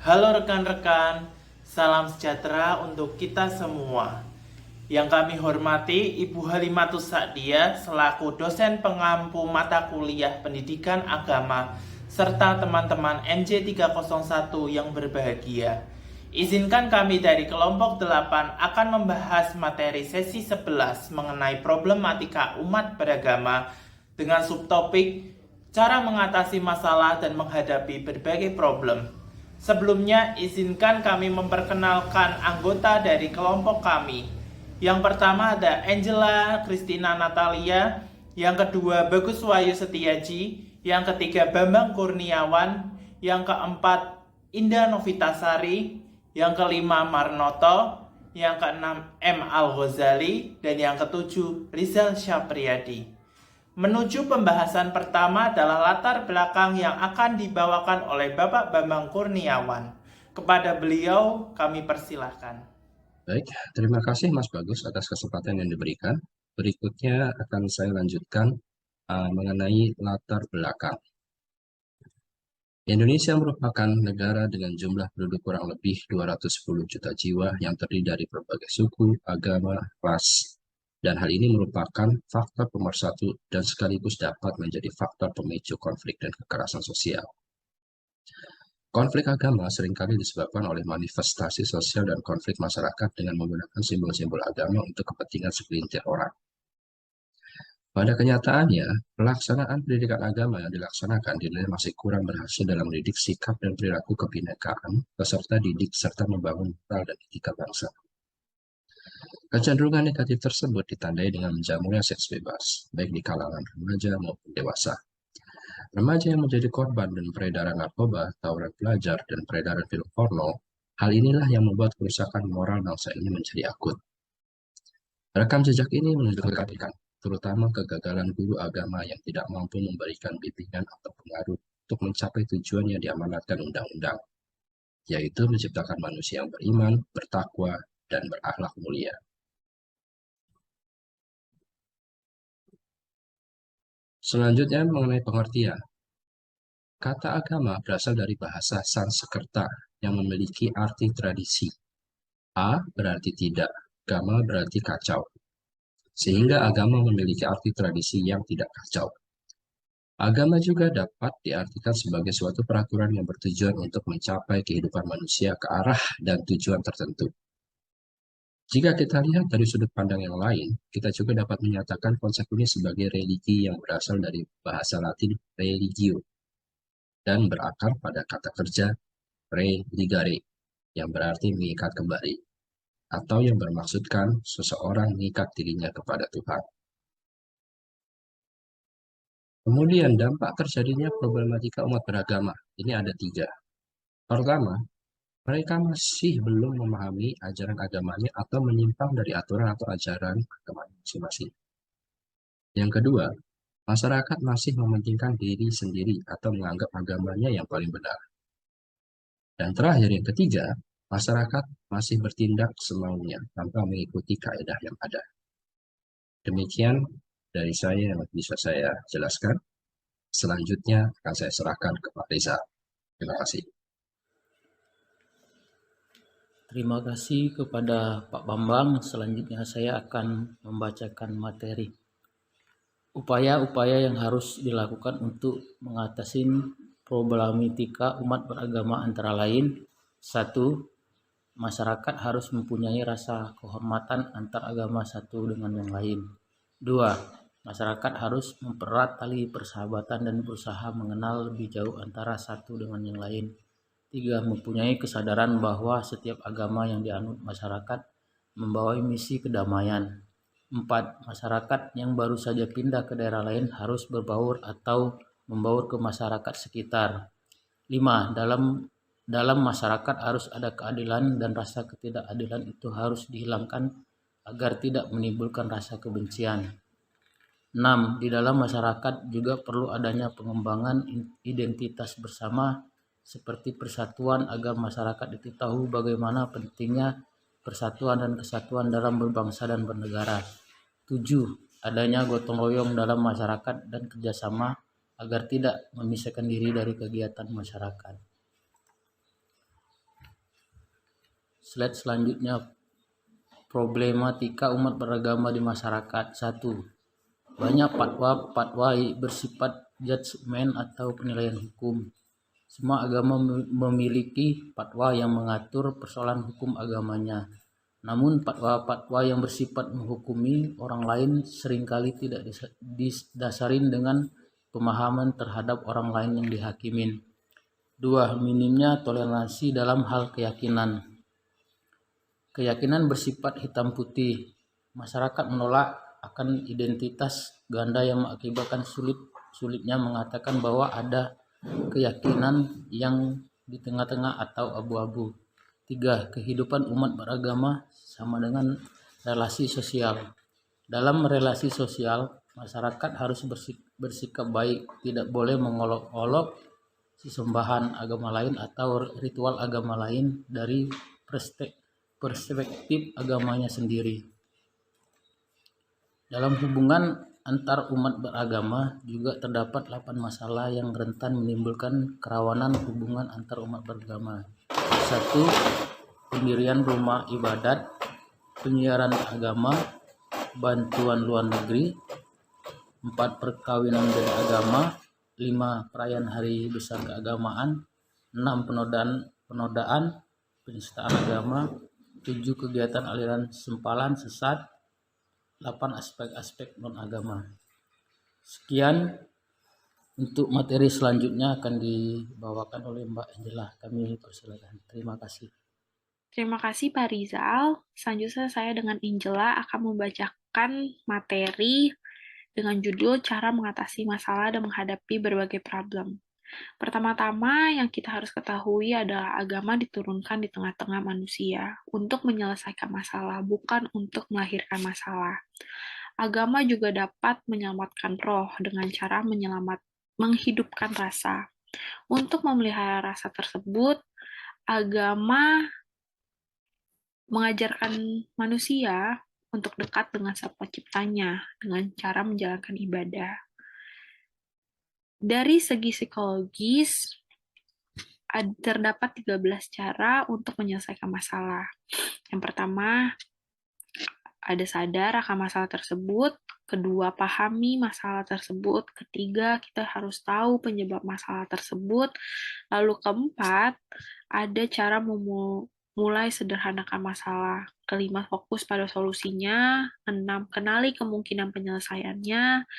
Halo rekan-rekan, salam sejahtera untuk kita semua. Yang kami hormati Ibu Halimatus Sa'diyah selaku dosen pengampu mata kuliah pendidikan agama serta teman-teman MJ301 yang berbahagia. Izinkan kami dari kelompok 8 akan membahas materi sesi 11 mengenai problematika umat beragama dengan subtopik cara mengatasi masalah dan menghadapi berbagai problem. Sebelumnya, izinkan kami memperkenalkan anggota dari kelompok kami. Yang pertama ada Angela Christina Natalia, yang kedua Bagus Wahyu Setiaji, yang ketiga Bambang Kurniawan, yang keempat Indah Novitasari, yang kelima Marnoto, yang keenam M. Al-Ghazali, dan yang ketujuh Rizal Syapriyadi. Menuju pembahasan pertama adalah latar belakang yang akan dibawakan oleh Bapak Bambang Kurniawan. Kepada beliau kami persilahkan. Baik, terima kasih Mas Bagus atas kesempatan yang diberikan. Berikutnya akan saya lanjutkan mengenai latar belakang. Indonesia merupakan negara dengan jumlah penduduk kurang lebih 210 juta jiwa yang terdiri dari berbagai suku, agama, ras, dan hal ini merupakan faktor pemersatu dan sekaligus dapat menjadi faktor pemicu konflik dan kekerasan sosial. Konflik agama seringkali disebabkan oleh manifestasi sosial dan konflik masyarakat dengan menggunakan simbol-simbol agama untuk kepentingan segelintir orang. Pada kenyataannya, pelaksanaan pendidikan agama yang dilaksanakan dinilai masih kurang berhasil dalam mendidik sikap dan perilaku kebinekaan peserta didik serta membangun moral dan etika bangsa. Kecenderungan negatif tersebut ditandai dengan menjamurnya seks bebas, baik di kalangan remaja maupun dewasa. Remaja yang menjadi korban dan peredaran narkoba, tawuran pelajar, dan peredaran film porno, hal inilah yang membuat kerusakan moral bangsa ini menjadi akut. Rekam jejak ini menunjukkan terutama kegagalan guru agama yang tidak mampu memberikan bimbingan atau pengaruh untuk mencapai tujuan yang diamanatkan undang-undang, yaitu menciptakan manusia yang beriman, bertakwa, dan berakhlak mulia. Selanjutnya mengenai pengertian. Kata agama berasal dari bahasa Sanskerta yang memiliki arti tradisi. A berarti tidak, agama berarti kacau. Sehingga agama memiliki arti tradisi yang tidak kacau. Agama juga dapat diartikan sebagai suatu peraturan yang bertujuan untuk mencapai kehidupan manusia ke arah dan tujuan tertentu. Jika kita lihat dari sudut pandang yang lain, kita juga dapat menyatakan konsep ini sebagai religi yang berasal dari bahasa Latin religio dan berakar pada kata kerja religare yang berarti mengikat kembali, atau yang bermaksudkan seseorang mengikat dirinya kepada Tuhan. Kemudian dampak terjadinya problematika umat beragama. Ini ada 3. Pertama, mereka masih belum memahami ajaran agamanya atau menyimpang dari aturan atau ajaran agama masing-masing. Yang kedua, masyarakat masih mementingkan diri sendiri atau menganggap agamanya yang paling benar. Dan terakhir yang ketiga, masyarakat masih bertindak semaunya tanpa mengikuti kaidah yang ada. Demikian dari saya yang bisa saya jelaskan. Selanjutnya akan saya serahkan ke Pak Reza. Terima kasih. Terima kasih kepada Pak Bambang. Selanjutnya saya akan membacakan materi. Upaya-upaya yang harus dilakukan untuk mengatasi problematika umat beragama antara lain. 1. Masyarakat harus mempunyai rasa kehormatan antar agama satu dengan yang lain. 2. Masyarakat harus mempererat tali persahabatan dan berusaha mengenal lebih jauh antara satu dengan yang lain. 3. Mempunyai kesadaran bahwa setiap agama yang dianut masyarakat membawa misi kedamaian. 4. Masyarakat yang baru saja pindah ke daerah lain harus berbaur atau membaur ke masyarakat sekitar. 5. Dalam masyarakat harus ada keadilan dan rasa ketidakadilan itu harus dihilangkan agar tidak menimbulkan rasa kebencian. 6. Di dalam masyarakat juga perlu adanya pengembangan identitas bersama seperti persatuan agar masyarakat itu tahu bagaimana pentingnya persatuan dan kesatuan dalam berbangsa dan bernegara. 7. Adanya gotong royong dalam masyarakat dan kerjasama agar tidak memisahkan diri dari kegiatan masyarakat. Slide selanjutnya, problematika umat beragama di masyarakat. 1. Banyak fatwa bersifat judgement atau penilaian hukum. Semua agama memiliki fatwa yang mengatur persoalan hukum agamanya. Namun fatwa-fatwa yang bersifat menghukumi orang lain seringkali tidak didasarin dengan pemahaman terhadap orang lain yang dihakimin. 2. Minimnya toleransi dalam hal keyakinan. Keyakinan bersifat hitam putih. Masyarakat menolak akan identitas ganda yang mengakibatkan sulitnya mengatakan bahwa ada keyakinan yang di tengah-tengah atau abu-abu. 3. Kehidupan umat beragama sama dengan relasi sosial. Dalam relasi sosial, masyarakat harus bersikap baik, tidak boleh mengolok-olok sesembahan agama lain atau ritual agama lain dari perspektif agamanya sendiri. Dalam hubungan antar umat beragama juga terdapat 8 masalah yang rentan menimbulkan kerawanan hubungan antar umat beragama. 1. Pendirian rumah ibadat, penyiaran agama, bantuan luar negeri. 4. Perkawinan beda agama. 5. Perayaan hari besar keagamaan. 6. Penodaan, penistaan agama. 7. Kegiatan aliran sempalan sesat. 8. Aspek-aspek non-agama. Sekian, untuk materi selanjutnya akan dibawakan oleh Mbak Angela. Kami persilakan. Terima kasih. Terima kasih Pak Rizal. Selanjutnya saya dengan Angela akan membacakan materi dengan judul Cara Mengatasi Masalah dan Menghadapi Berbagai Problem. Pertama-tama yang kita harus ketahui adalah agama diturunkan di tengah-tengah manusia untuk menyelesaikan masalah, bukan untuk melahirkan masalah. Agama juga dapat menyelamatkan roh dengan cara menghidupkan rasa. Untuk memelihara rasa tersebut, agama mengajarkan manusia untuk dekat dengan Sang Penciptanya dengan cara menjalankan ibadah. Dari segi psikologis, terdapat 13 cara untuk menyelesaikan masalah. Yang pertama, ada sadar akan masalah tersebut. Kedua, pahami masalah tersebut. Ketiga, kita harus tahu penyebab masalah tersebut. Lalu keempat, ada cara mulai sederhanakan masalah. Kelima, fokus pada solusinya. 6, kenali kemungkinan penyelesaiannya.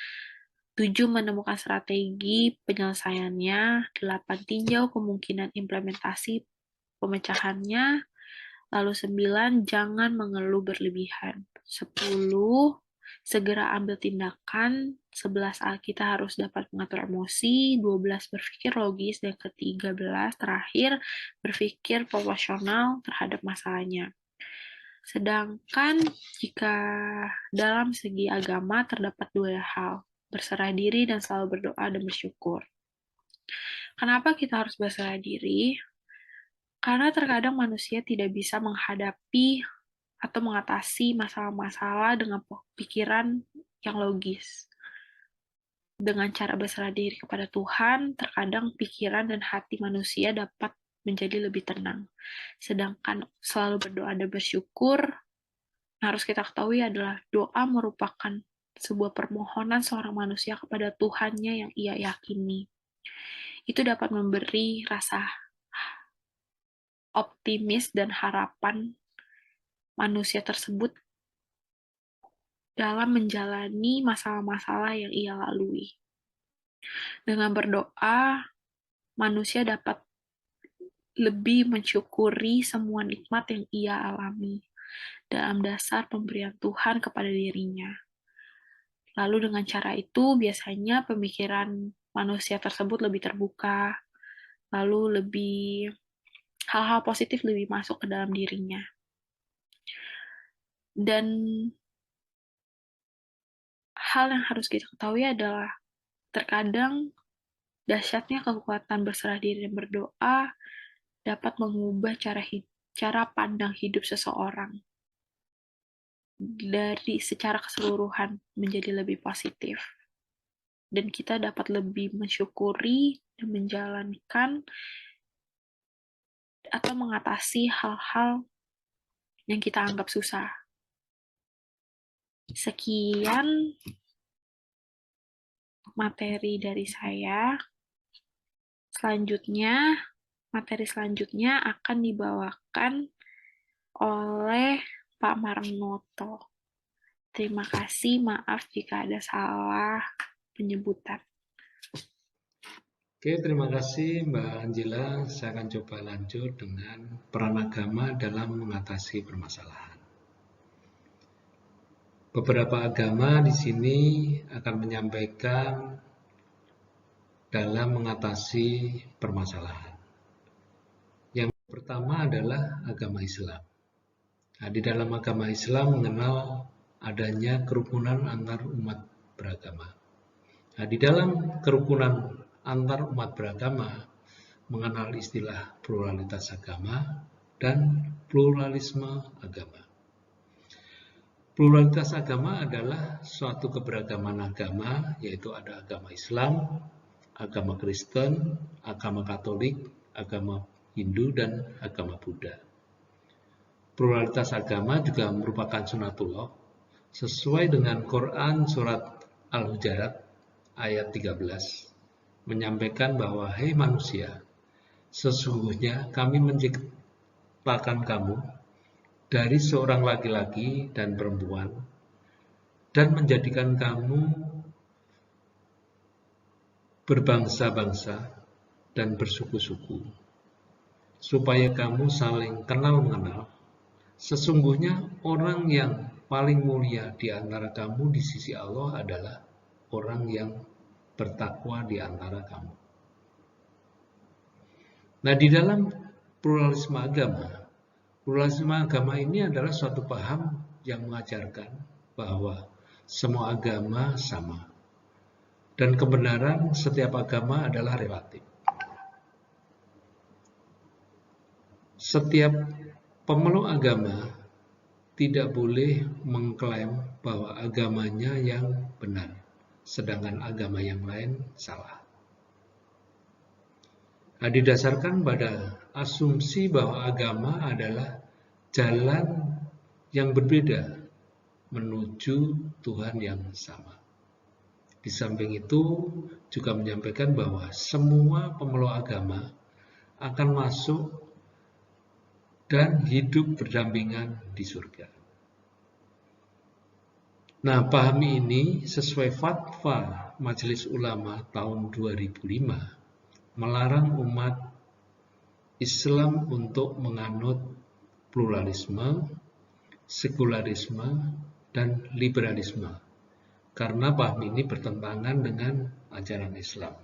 7, menemukan strategi penyelesaiannya. 8, tinjau kemungkinan implementasi pemecahannya. Lalu 9, jangan mengeluh berlebihan. 10, segera ambil tindakan. 11, kita harus dapat mengatur emosi. 12, berpikir logis. Dan ke-13, terakhir, berpikir proporsional terhadap masalahnya. Sedangkan jika dalam segi agama terdapat 2 hal, berserah diri dan selalu berdoa dan bersyukur. Kenapa kita harus berserah diri? Karena terkadang manusia tidak bisa menghadapi atau mengatasi masalah-masalah dengan pikiran yang logis. Dengan cara berserah diri kepada Tuhan, terkadang pikiran dan hati manusia dapat menjadi lebih tenang. Sedangkan selalu berdoa dan bersyukur, harus kita ketahui adalah doa merupakan sebuah permohonan seorang manusia kepada Tuhannya yang ia yakini. Itu dapat memberi rasa optimis dan harapan manusia tersebut dalam menjalani masalah-masalah yang ia lalui. Dengan berdoa, manusia dapat lebih mensyukuri semua nikmat yang ia alami dalam dasar pemberian Tuhan kepada dirinya. Lalu dengan cara itu biasanya pemikiran manusia tersebut lebih terbuka, lalu hal-hal positif lebih masuk ke dalam dirinya. Dan hal yang harus kita ketahui adalah terkadang dahsyatnya kekuatan berserah diri dan berdoa dapat mengubah cara pandang hidup seseorang dari secara keseluruhan menjadi lebih positif. Dan kita dapat lebih mensyukuri dan menjalankan atau mengatasi hal-hal yang kita anggap susah. Sekian materi dari saya. Materi selanjutnya akan dibawakan oleh Pak Marnoto. Terima kasih, maaf jika ada salah penyebutan. Oke, terima kasih Mbak Angela. Saya akan coba lanjut dengan peran agama dalam mengatasi permasalahan. Beberapa agama di sini akan menyampaikan dalam mengatasi permasalahan. Yang pertama adalah agama Islam. Nah, di dalam agama Islam mengenal adanya kerukunan antar umat beragama. Nah, di dalam kerukunan antar umat beragama mengenal istilah pluralitas agama dan pluralisme agama. Pluralitas agama adalah suatu keberagaman agama, yaitu ada agama Islam, agama Kristen, agama Katolik, agama Hindu, dan agama Buddha. Pluralitas agama juga merupakan sunatullah sesuai dengan Quran surat Al-Hujurat ayat 13 menyampaikan bahwa hai manusia, sesungguhnya kami menciptakan kamu dari seorang laki-laki dan perempuan dan menjadikan kamu berbangsa-bangsa dan bersuku-suku supaya kamu saling kenal mengenal. Sesungguhnya orang yang paling mulia di antara kamu di sisi Allah adalah orang yang bertakwa di antara kamu. Nah, di dalam pluralisme agama ini adalah suatu paham yang mengajarkan bahwa semua agama sama dan kebenaran setiap agama adalah relatif. Setiap pemeluk agama tidak boleh mengklaim bahwa agamanya yang benar, sedangkan agama yang lain salah. Nah, didasarkan pada asumsi bahwa agama adalah jalan yang berbeda menuju Tuhan yang sama. Di samping itu juga menyampaikan bahwa semua pemeluk agama akan masuk dan hidup berdampingan di surga. Nah, pahami ini sesuai fatwa Majelis Ulama tahun 2005 melarang umat Islam untuk menganut pluralisme, sekularisme, dan liberalisme karena paham ini bertentangan dengan ajaran Islam.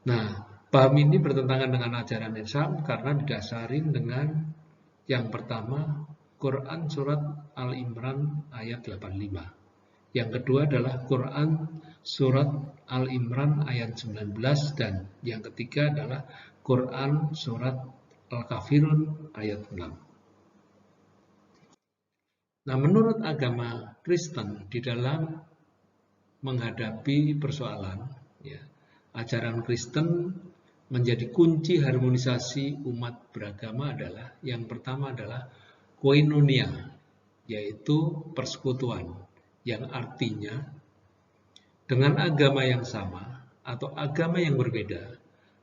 Nah, paham ini bertentangan dengan ajaran Islam karena didasari dengan yang pertama Quran surat Al-Imran ayat 85. Yang kedua adalah Quran surat Al-Imran ayat 19 dan yang ketiga adalah Quran surat Al-Kafirun ayat 6. Nah, menurut agama Kristen di dalam menghadapi persoalan, ajaran Kristen menjadi kunci harmonisasi umat beragama adalah yang pertama adalah koinonia, yaitu persekutuan, yang artinya dengan agama yang sama atau agama yang berbeda,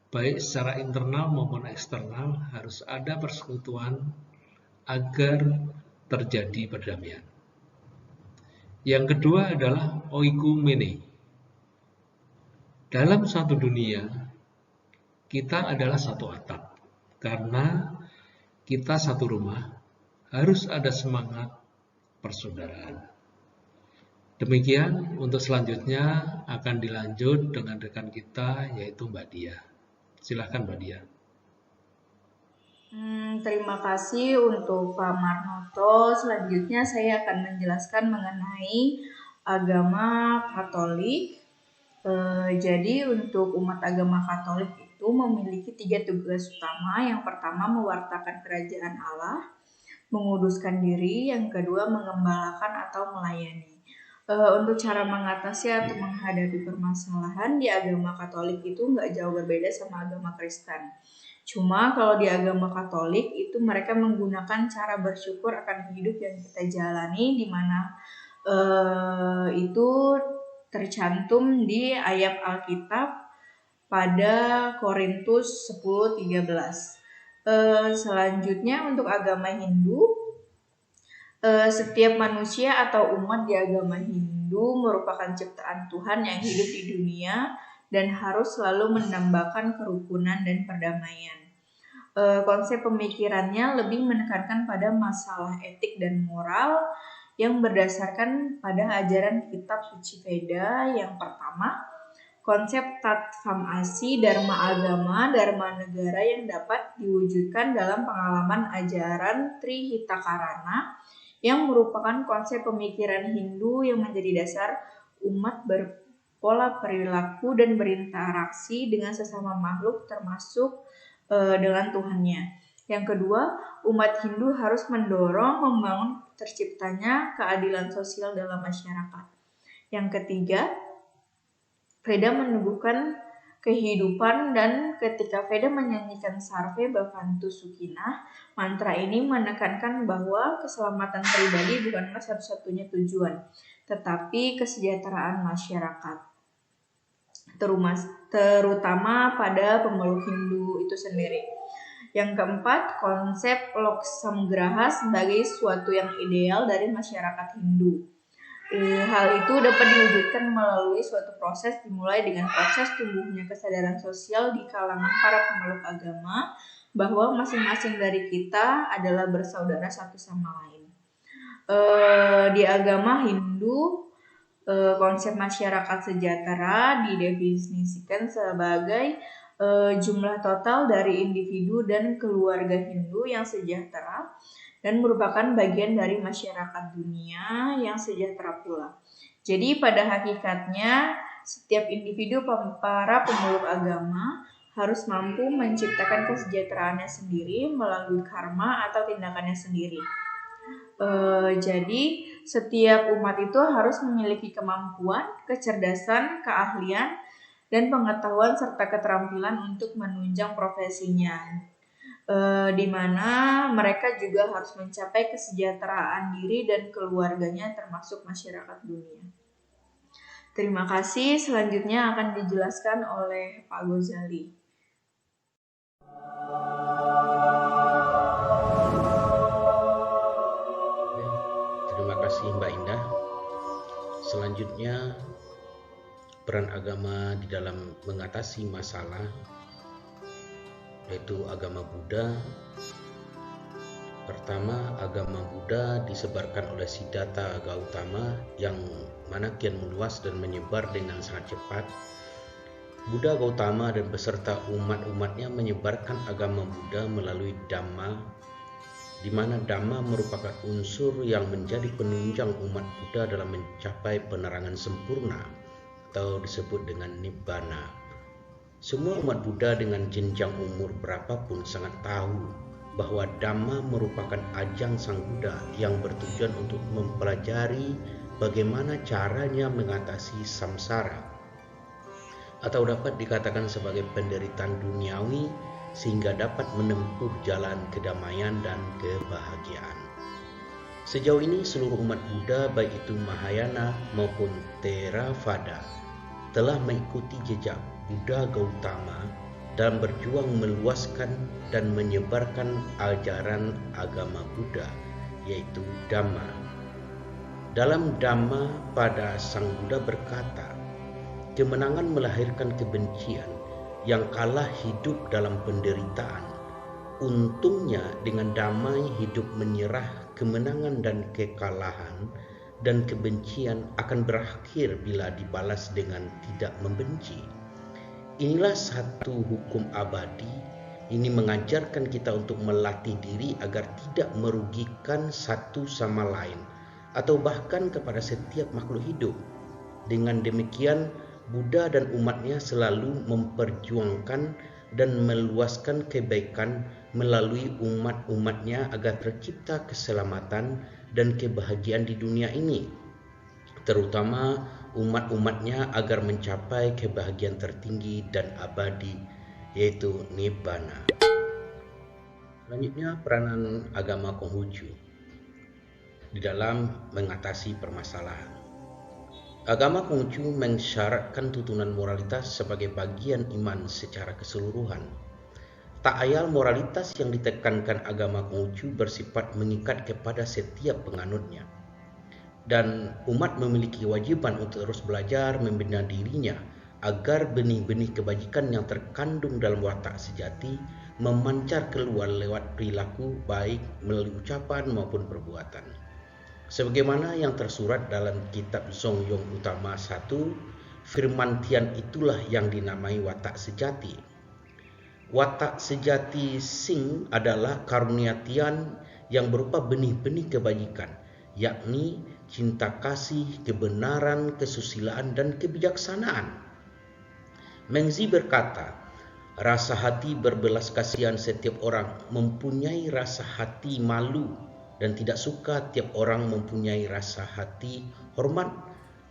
baik secara internal maupun eksternal harus ada persekutuan agar terjadi perdamaian. Yang kedua adalah oikumene. Dalam satu dunia, kita adalah satu atap. Karena kita satu rumah, harus ada semangat persaudaraan. Demikian untuk selanjutnya akan dilanjut dengan rekan kita yaitu Mbak Dia. Silakan Mbak Dia. Terima kasih untuk Pak Marnoto. Selanjutnya saya akan menjelaskan mengenai agama Katolik. Jadi untuk umat agama Katolik itu memiliki 3 tugas utama. Yang pertama mewartakan kerajaan Allah, menguduskan diri, yang kedua mengembalakan atau melayani. Untuk cara mengatasi atau menghadapi permasalahan di agama Katolik itu nggak jauh berbeda sama agama Kristen. Cuma kalau di agama Katolik itu mereka menggunakan cara bersyukur akan hidup yang kita jalani, di mana itu tercantum di ayat Alkitab pada Korintus 10:13. Selanjutnya untuk agama Hindu, setiap manusia atau umat di agama Hindu merupakan ciptaan Tuhan yang hidup di dunia dan harus selalu menambahkan kerukunan dan perdamaian. Konsep pemikirannya lebih menekankan pada masalah etik dan moral yang berdasarkan pada ajaran kitab suci Veda. Yang pertama, konsep Tatham Asi, Dharma agama, Dharma negara yang dapat diwujudkan dalam pengalaman ajaran Trihitakarana, yang merupakan konsep pemikiran Hindu yang menjadi dasar umat berpola perilaku dan berinteraksi dengan sesama makhluk termasuk dengan Tuhannya. Yang kedua, umat Hindu harus mendorong membangun terciptanya keadilan sosial dalam masyarakat. Yang ketiga, Veda meneguhkan kehidupan, dan ketika Veda menyanyikan Sarve Bhavantu Sukhinah, mantra ini menekankan bahwa keselamatan pribadi bukanlah satu-satunya tujuan, tetapi kesejahteraan masyarakat, terutama pada pemeluk Hindu itu sendiri. Yang keempat, konsep Loksamgraha sebagai suatu yang ideal dari masyarakat Hindu. Hal itu dapat diwujudkan melalui suatu proses, dimulai dengan proses tumbuhnya kesadaran sosial di kalangan para pemeluk agama bahwa masing-masing dari kita adalah bersaudara satu sama lain. Di agama Hindu, konsep masyarakat sejahtera didefinisikan sebagai jumlah total dari individu dan keluarga Hindu yang sejahtera dan merupakan bagian dari masyarakat dunia yang sejahtera pula. Jadi pada hakikatnya setiap individu para pemeluk agama harus mampu menciptakan kesejahteraannya sendiri melalui karma atau tindakannya sendiri. Jadi setiap umat itu harus memiliki kemampuan, kecerdasan, keahlian, dan pengetahuan serta keterampilan untuk menunjang profesinya. Di mana mereka juga harus mencapai kesejahteraan diri dan keluarganya termasuk masyarakat dunia. Terima kasih. Selanjutnya akan dijelaskan oleh Pak Gozali. Terima kasih Mbak Indah. Selanjutnya, peran agama di dalam mengatasi masalah, yaitu agama Buddha. Pertama, agama Buddha disebarkan oleh Siddhartha Gautama yang mana kian meluas dan menyebar dengan sangat cepat. Buddha Gautama dan beserta umat-umatnya menyebarkan agama Buddha melalui Dhamma, di mana Dhamma merupakan unsur yang menjadi penunjang umat Buddha dalam mencapai penerangan sempurna atau disebut dengan Nibbana. Semua umat Buddha dengan jenjang umur berapapun sangat tahu bahwa Dhamma merupakan ajang Sang Buddha yang bertujuan untuk mempelajari bagaimana caranya mengatasi samsara, atau dapat dikatakan sebagai penderitaan duniawi, sehingga dapat menempuh jalan kedamaian dan kebahagiaan. Sejauh ini seluruh umat Buddha, baik itu Mahayana maupun Theravada, telah mengikuti jejak Buddha Gautama dalam berjuang meluaskan dan menyebarkan ajaran agama Buddha, yaitu Dhamma. Dalam Dhamma, pada Sang Buddha berkata, kemenangan melahirkan kebencian, yang kalah hidup dalam penderitaan. Untungnya dengan damai hidup menyerah kemenangan dan kekalahan, dan kebencian akan berakhir bila dibalas dengan tidak membenci. Inilah satu hukum abadi. Ini mengajarkan kita untuk melatih diri agar tidak merugikan satu sama lain atau bahkan kepada setiap makhluk hidup. Dengan demikian, Buddha dan umatnya selalu memperjuangkan dan meluaskan kebaikan melalui umat-umatnya agar tercipta keselamatan dan kebahagiaan di dunia ini, terutama umat-umatnya agar mencapai kebahagiaan tertinggi dan abadi, yaitu Nibbana. Selanjutnya, peranan agama Konghucu di dalam mengatasi permasalahan. Agama Konghucu mensyaratkan tuntunan moralitas sebagai bagian iman secara keseluruhan. Tak ayal moralitas yang ditekankan agama Konghucu bersifat mengikat kepada setiap penganutnya. Dan umat memiliki kewajiban untuk terus belajar membina dirinya agar benih-benih kebajikan yang terkandung dalam watak sejati memancar keluar lewat perilaku baik melalui ucapan maupun perbuatan. Sebagaimana yang tersurat dalam kitab Zong Yong Utama 1, firman Tian itulah yang dinamai watak sejati. Watak sejati Sing adalah karunia Tian yang berupa benih-benih kebajikan, yakni cinta kasih, kebenaran, kesusilaan, dan kebijaksanaan. Mengzi berkata, rasa hati berbelas kasihan setiap orang mempunyai rasa hati malu dan tidak suka tiap orang mempunyai rasa hati hormat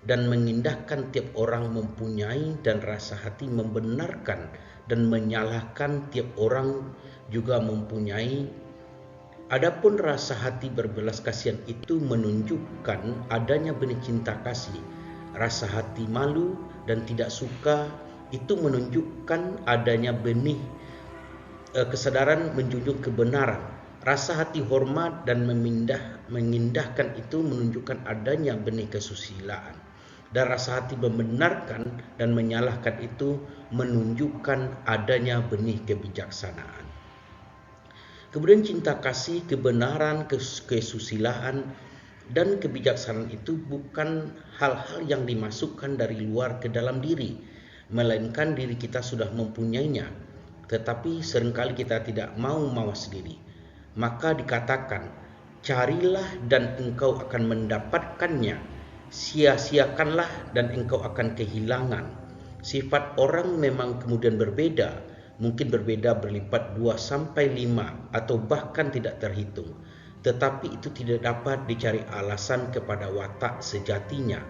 dan mengindahkan tiap orang mempunyai dan rasa hati membenarkan dan menyalahkan tiap orang juga mempunyai. Adapun rasa hati berbelas kasihan itu menunjukkan adanya benih cinta kasih. Rasa hati malu dan tidak suka itu menunjukkan adanya benih kesadaran menjunjung kebenaran. Rasa hati hormat dan mengindahkan itu menunjukkan adanya benih kesusilaan. Dan rasa hati membenarkan dan menyalahkan itu menunjukkan adanya benih kebijaksanaan. Kemudian cinta kasih, kebenaran, kesusilaan, dan kebijaksanaan itu bukan hal-hal yang dimasukkan dari luar ke dalam diri, melainkan diri kita sudah mempunyainya, tetapi seringkali kita tidak mau mawas diri. Maka dikatakan, carilah dan engkau akan mendapatkannya, sia-siakanlah dan engkau akan kehilangan. Sifat orang memang kemudian berbeda, mungkin berbeda berlipat 2-5 atau bahkan tidak terhitung. Tetapi itu tidak dapat dicari alasan kepada watak sejatinya.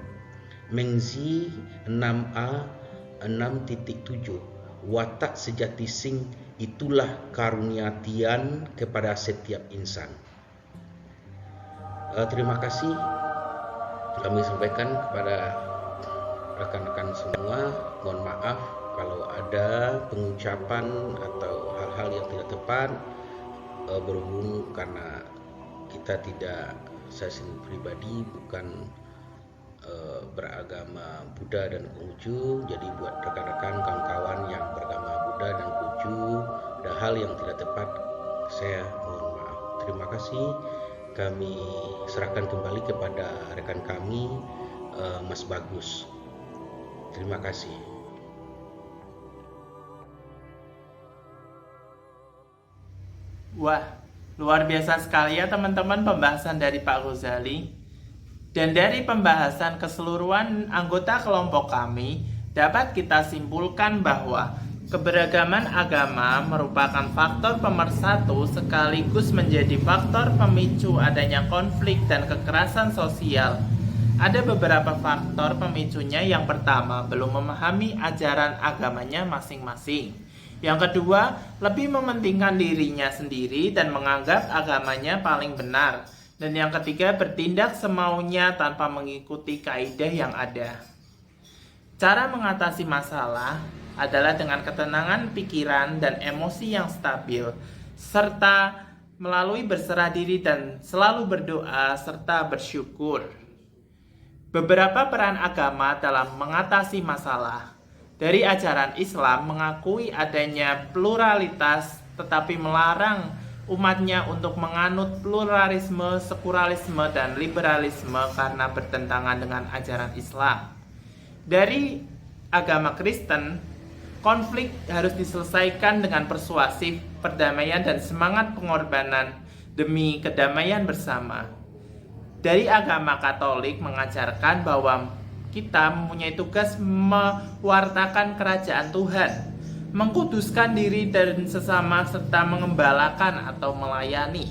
Mengzi 6a 6.7 watak sejati Sing itulah karunia Tian kepada setiap insan. Terima kasih kami sampaikan kepada rekan-rekan semua. Mohon maaf kalau ada pengucapan atau hal-hal yang tidak tepat berhubung karena kita tidak, saya sendiri pribadi bukan beragama Buddha dan Konghucu. Jadi buat rekan-rekan, kawan-kawan yang beragama Buddha dan Konghucu ada hal yang tidak tepat, saya mohon maaf. Terima kasih. Kami serahkan kembali kepada rekan kami, Mas Bagus. Terima kasih. Wah, luar biasa sekali ya teman-teman pembahasan dari Pak Ghazali. Dan dari pembahasan keseluruhan anggota kelompok kami, dapat kita simpulkan bahwa keberagaman agama merupakan faktor pemersatu sekaligus menjadi faktor pemicu adanya konflik dan kekerasan sosial. Ada beberapa faktor pemicunya. Yang pertama, belum memahami ajaran agamanya masing-masing. Yang kedua, lebih mementingkan dirinya sendiri dan menganggap agamanya paling benar. Dan yang ketiga, bertindak semaunya tanpa mengikuti kaidah yang ada. Cara mengatasi masalah adalah dengan ketenangan pikiran dan emosi yang stabil, serta melalui berserah diri dan selalu berdoa serta bersyukur. Beberapa peran agama dalam mengatasi masalah. Dari ajaran Islam mengakui adanya pluralitas tetapi melarang umatnya untuk menganut pluralisme, sekularisme, dan liberalisme karena bertentangan dengan ajaran Islam. Dari agama Kristen, konflik harus diselesaikan dengan persuasif, perdamaian, dan semangat pengorbanan demi kedamaian bersama. Dari agama Katolik mengajarkan bahwa kita mempunyai tugas mewartakan kerajaan Tuhan, mengkuduskan diri dan sesama, serta mengembalakan atau melayani.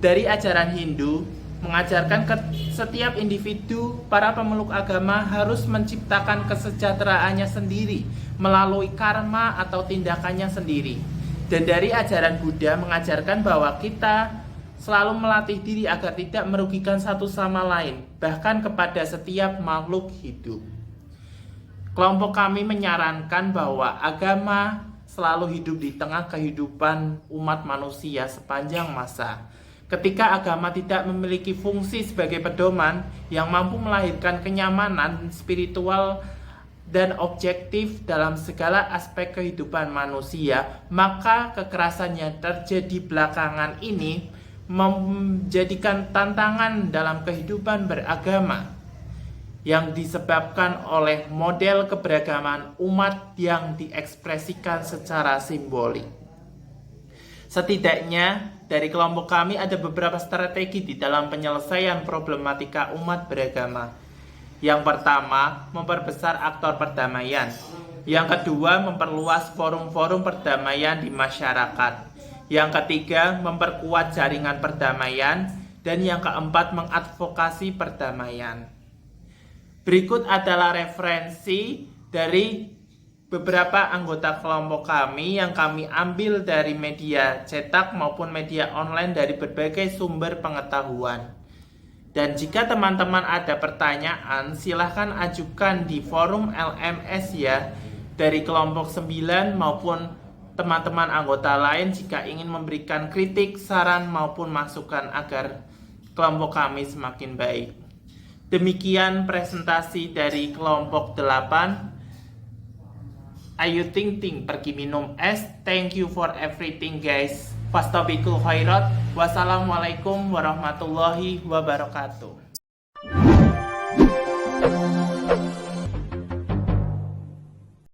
Dari ajaran Hindu mengajarkan setiap individu, para pemeluk agama harus menciptakan kesejahteraannya sendiri melalui karma atau tindakannya sendiri. Dan dari ajaran Buddha mengajarkan bahwa kita selalu melatih diri agar tidak merugikan satu sama lain, bahkan kepada setiap makhluk hidup. Kelompok kami menyarankan bahwa agama selalu hidup di tengah kehidupan umat manusia sepanjang masa. Ketika agama tidak memiliki fungsi sebagai pedoman yang mampu melahirkan kenyamanan spiritual dan objektif dalam segala aspek kehidupan manusia, maka kekerasan yang terjadi belakangan ini menjadikan tantangan dalam kehidupan beragama yang disebabkan oleh model keberagaman umat yang diekspresikan secara simbolik. Setidaknya dari kelompok kami ada beberapa strategi di dalam penyelesaian problematika umat beragama. Yang pertama, memperbesar aktor perdamaian. Yang kedua, memperluas forum-forum perdamaian di masyarakat. Yang ketiga, memperkuat jaringan perdamaian. Dan yang keempat, mengadvokasi perdamaian. Berikut adalah referensi dari beberapa anggota kelompok kami yang kami ambil dari media cetak maupun media online dari berbagai sumber pengetahuan. Dan jika teman-teman ada pertanyaan, silahkan ajukan di forum LMS ya, dari kelompok 9 maupun teman-teman anggota lain jika ingin memberikan kritik, saran maupun masukan agar kelompok kami semakin baik. Demikian presentasi dari kelompok 8. Ayo ting pergi minum es. Thank you for everything guys. Fastabiqul khairat. Wassalamualaikum warahmatullahi wabarakatuh.